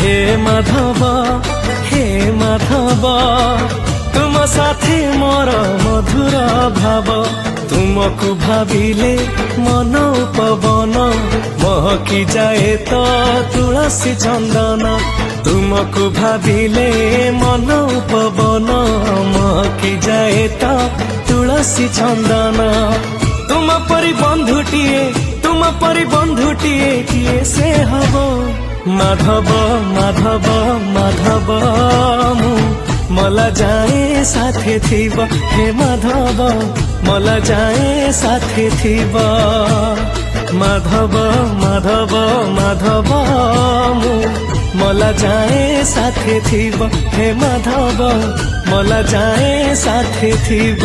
हे माधव तुम साथी मोर मधुर भाव तुमको भाविले मन पवन महकी जाए तो तुलसी चंदन तुमको भाविले मन पवन महकी जाए तो तुलसी चंदन तुम परि बंधुटीए किए से हब माधव माधव माधव मला जाए साथे थिब हे माधव मला जाए साथे थिब माधव माधव माधव मला जाए साथे थिब हे माधव मला जाए साथे थिब।